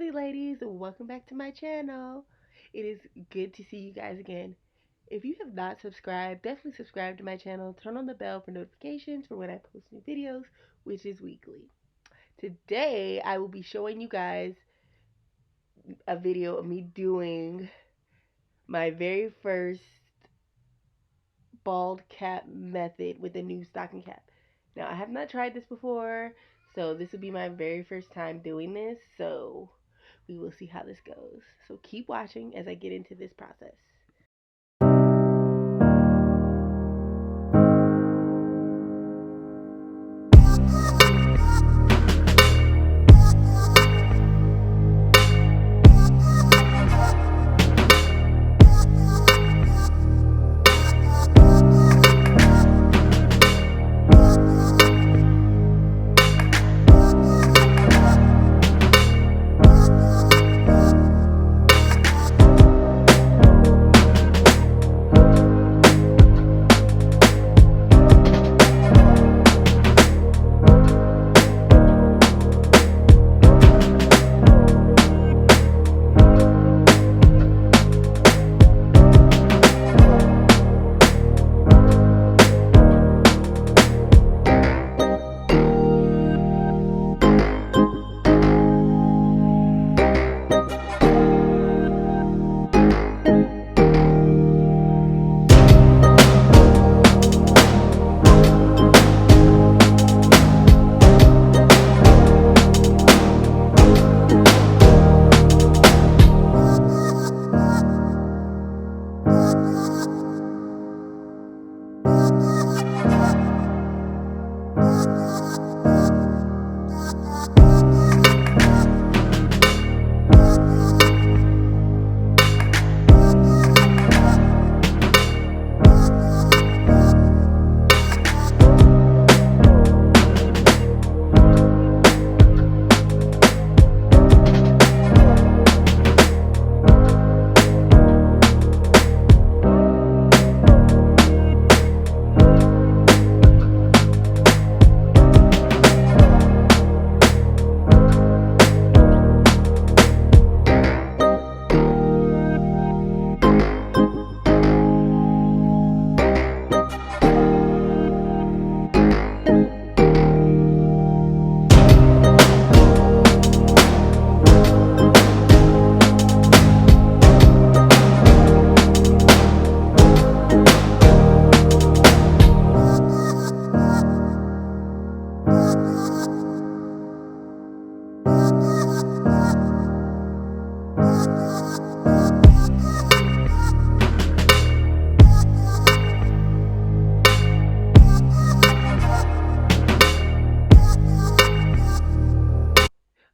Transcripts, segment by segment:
lovely ladies, welcome back to my channel. It is good to see you guys again. If you have not subscribed, definitely subscribe to my channel. Turn on the bell for notifications for when I post new videos, which is weekly. Today, I will be showing you guys a video of me doing my very first bald cap method with a new stocking cap. Now, I have not tried this before, so this will be my very first time doing this, so we will see how this goes. So keep watching as I get into this process.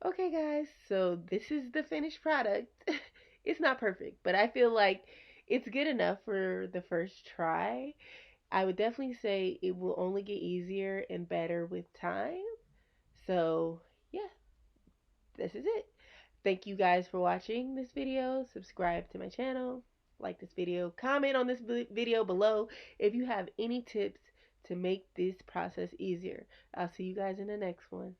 Okay guys, so this is the finished product. It's not perfect, but I feel like it's good enough for the first try. I would definitely say it will only get easier and better with time. So yeah, this is it. Thank you guys for watching this video. Subscribe to my channel, like this video, comment on this video below if you have any tips to make this process easier. I'll see you guys in the next one.